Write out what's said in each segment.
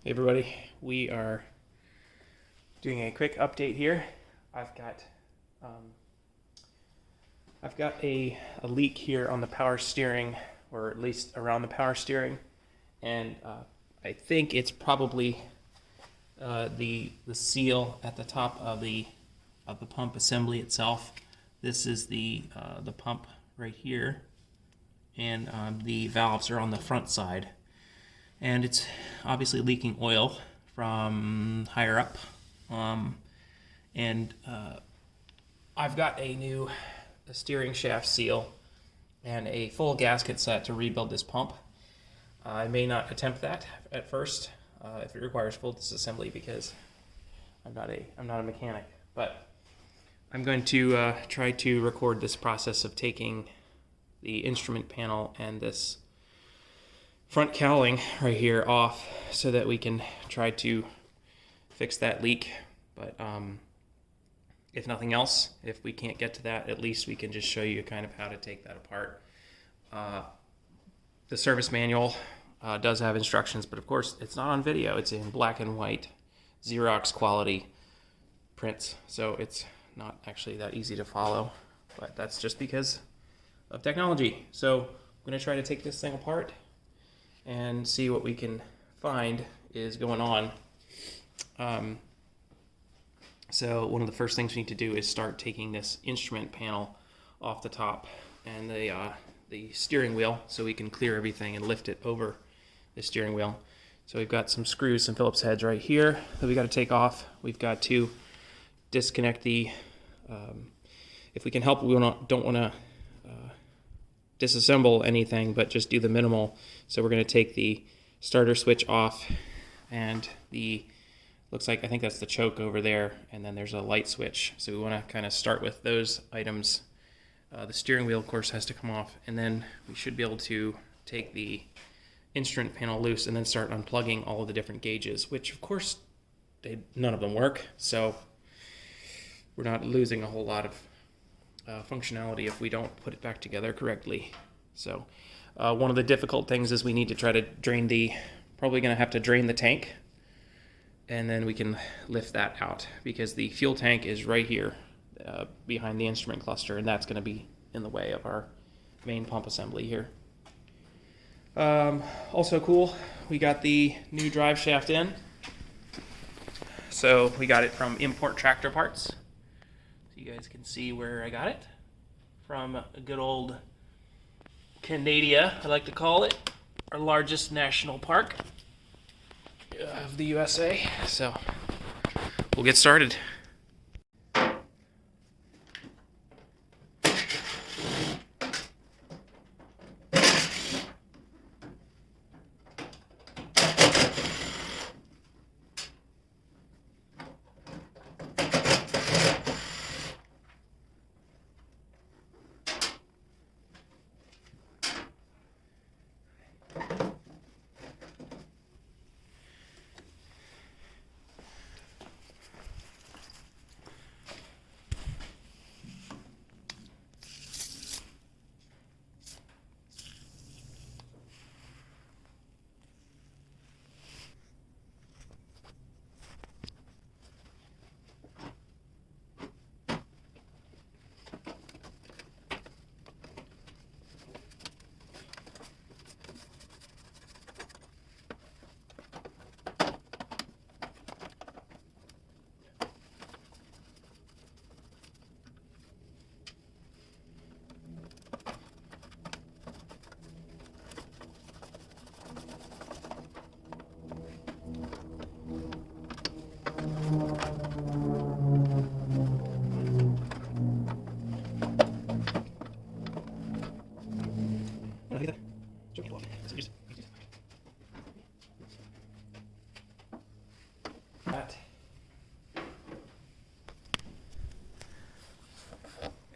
Hey everybody, we are doing a quick update here. I've got a leak here on the power steering, or at least around the power steering, and I think it's probably the seal at the top of the pump assembly itself. This is the pump right here, and the valves are on the front side. And it's obviously leaking oil from higher up. I've got a new steering shaft seal and a full gasket set to rebuild this pump. I may not attempt that at first if it requires full disassembly, because I'm not a mechanic. But I'm going to try to record this process of taking the instrument panel and this front cowling right here off, so that we can try to fix that leak. But if nothing else, if we can't get to that, at least we can just show you kind of how to take that apart. The service manual does have instructions, but of course it's not on video. It's in black and white Xerox quality prints, so it's not actually that easy to follow, but that's just because of technology. So I'm going to try to take this thing apart and see what we can find is going on. So one of the first things we need to do is start taking this instrument panel off the top and the steering wheel, so we can clear everything and lift it over the steering wheel. So we've got some screws, some Phillips heads right here that we got to take off. We've got to disconnect the, if we can help, we don't want to disassemble anything, but just do the minimal. So we're going to take the starter switch off, and looks like, I think that's the choke over there, and then there's a light switch. So we want to kind of start with those items. The steering wheel, of course, has to come off, and then we should be able to take the instrument panel loose and then start unplugging all of the different gauges, which of course none of them work, so we're not losing a whole lot of functionality if we don't put it back together correctly. So one of the difficult things is we need to try to drain probably going to have to drain the tank, and then we can lift that out, because the fuel tank is right here behind the instrument cluster, and that's going to be in the way of our main pump assembly here. Also cool, we got the new drive shaft in. So we got it from Import Tractor Parts. You guys can see where I got it from. A good old Canada, I like to call it, our largest national park of the USA. So we'll get started.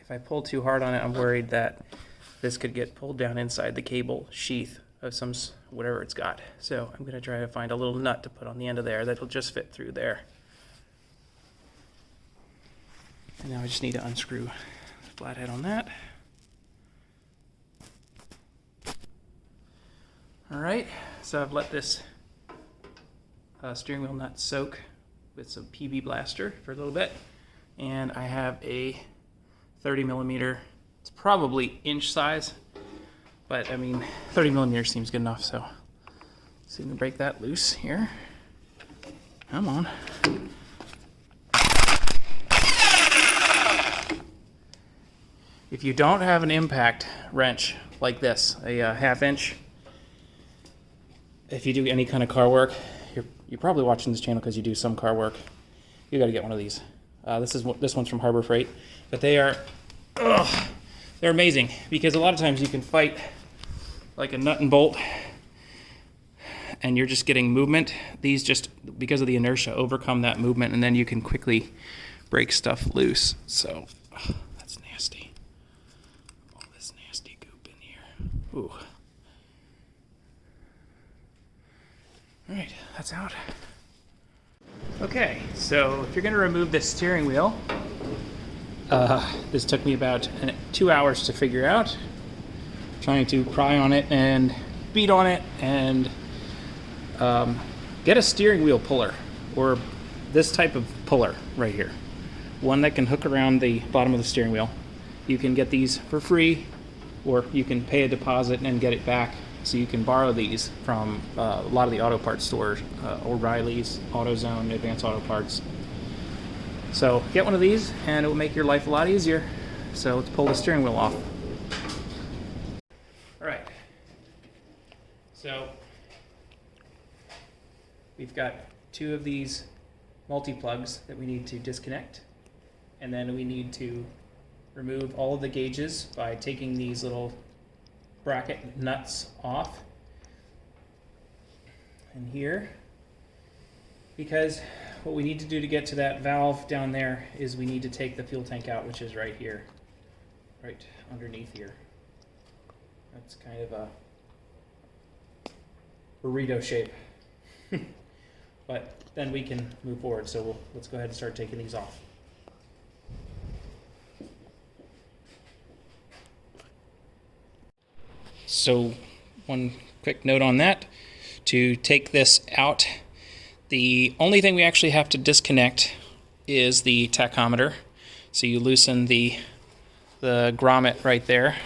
If I pull too hard on it, I'm worried that this could get pulled down inside the cable sheath of whatever it's got. So I'm going to try to find a little nut to put on the end of there that'll just fit through there. And now I just need to unscrew the flathead on that. All right, so I've let this steering wheel nut soak with some PB Blaster for a little bit. And I have a 30 millimeter, it's probably inch size, but I mean, 30 millimeters seems good enough, so let's see if we can break that loose here. Come on. If you don't have an impact wrench like this, a half inch, if you do any kind of car work, you're probably watching this channel because you do some car work, you got to get one of these. This one's from Harbor Freight, but they're amazing because a lot of times you can fight like a nut and bolt and you're just getting movement. These just, because of the inertia, overcome that movement, and then you can quickly break stuff loose. So that's nasty. All this nasty goop in here. Ooh. All right, that's out. Okay, so if you're going to remove this steering wheel, this took me about 2 hours to figure out. Trying to pry on it and beat on it and get a steering wheel puller, or this type of puller right here. One that can hook around the bottom of the steering wheel. You can get these for free, or you can pay a deposit and get it back. So you can borrow these from a lot of the auto parts stores, O'Reilly's, AutoZone, Advanced Auto Parts. So get one of these and it will make your life a lot easier. So let's pull the steering wheel off. All right. So we've got 2 of these multi-plugs that we need to disconnect. And then we need to remove all of the gauges by taking these little bracket nuts off and here, because what we need to do to get to that valve down there is we need to take the fuel tank out, which is right here, right underneath here. That's kind of a burrito shape. But then we can move forward, so let's go ahead and start taking these off. So one quick note on that, to take this out, the only thing we actually have to disconnect is the tachometer. So you loosen the grommet right there.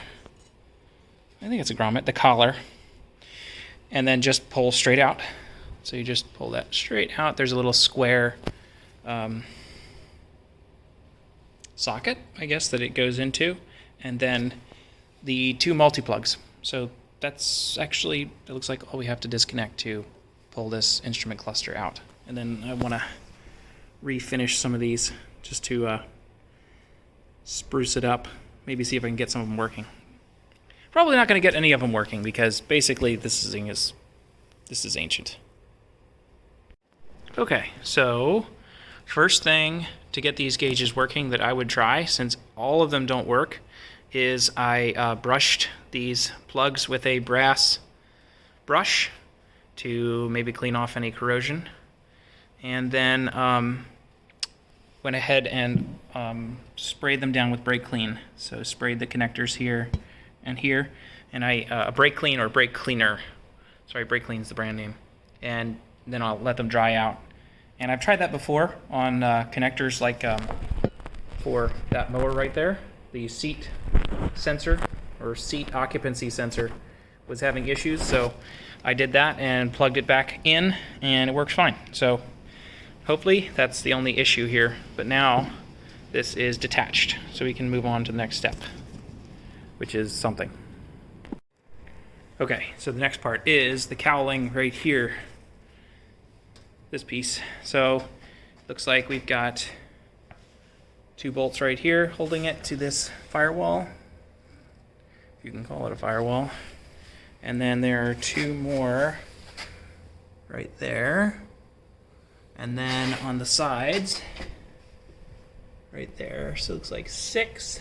I think it's a grommet, the collar, and then just pull straight out. So you just pull that straight out. There's a little square socket, I guess, that it goes into, and then the 2 multi-plugs. So that's actually, it looks like all we have to disconnect to pull this instrument cluster out. And then I want to refinish some of these just to spruce it up, maybe see if I can get some of them working. Probably not going to get any of them working because basically this is ancient. Okay, so first thing to get these gauges working that I would try, since all of them don't work, is I brushed these plugs with a brass brush to maybe clean off any corrosion, and then went ahead and sprayed them down with brake clean. So sprayed the connectors here and here, and brake clean or brake cleaner, sorry, brake clean's the brand name, and then I'll let them dry out. And I've tried that before on connectors like for that mower right there. The seat sensor or seat occupancy sensor was having issues, so I did that and plugged it back in and it works fine. So hopefully that's the only issue here, but now this is detached, so we can move on to the next step, which is something. Okay, so the next part is the cowling right here, this piece. So looks like we've got 2 bolts right here holding it to this firewall, if you can call it a firewall, and then there are 2 more right there, and then on the sides right there, so it looks like 6,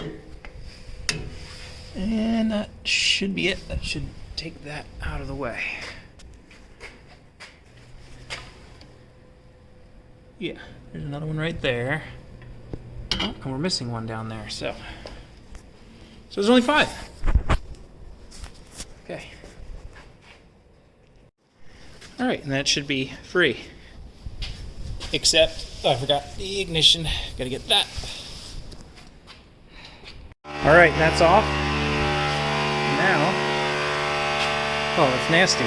and that should be it. That should take that out of the way. Yeah, there's another one right there. Oh, and we're missing one down there, so there's only 5. Okay. All right, and that should be free. except, oh, I forgot the ignition. Gotta get that. All right, that's off. Now, oh, it's nasty.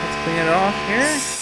Let's clean it off here.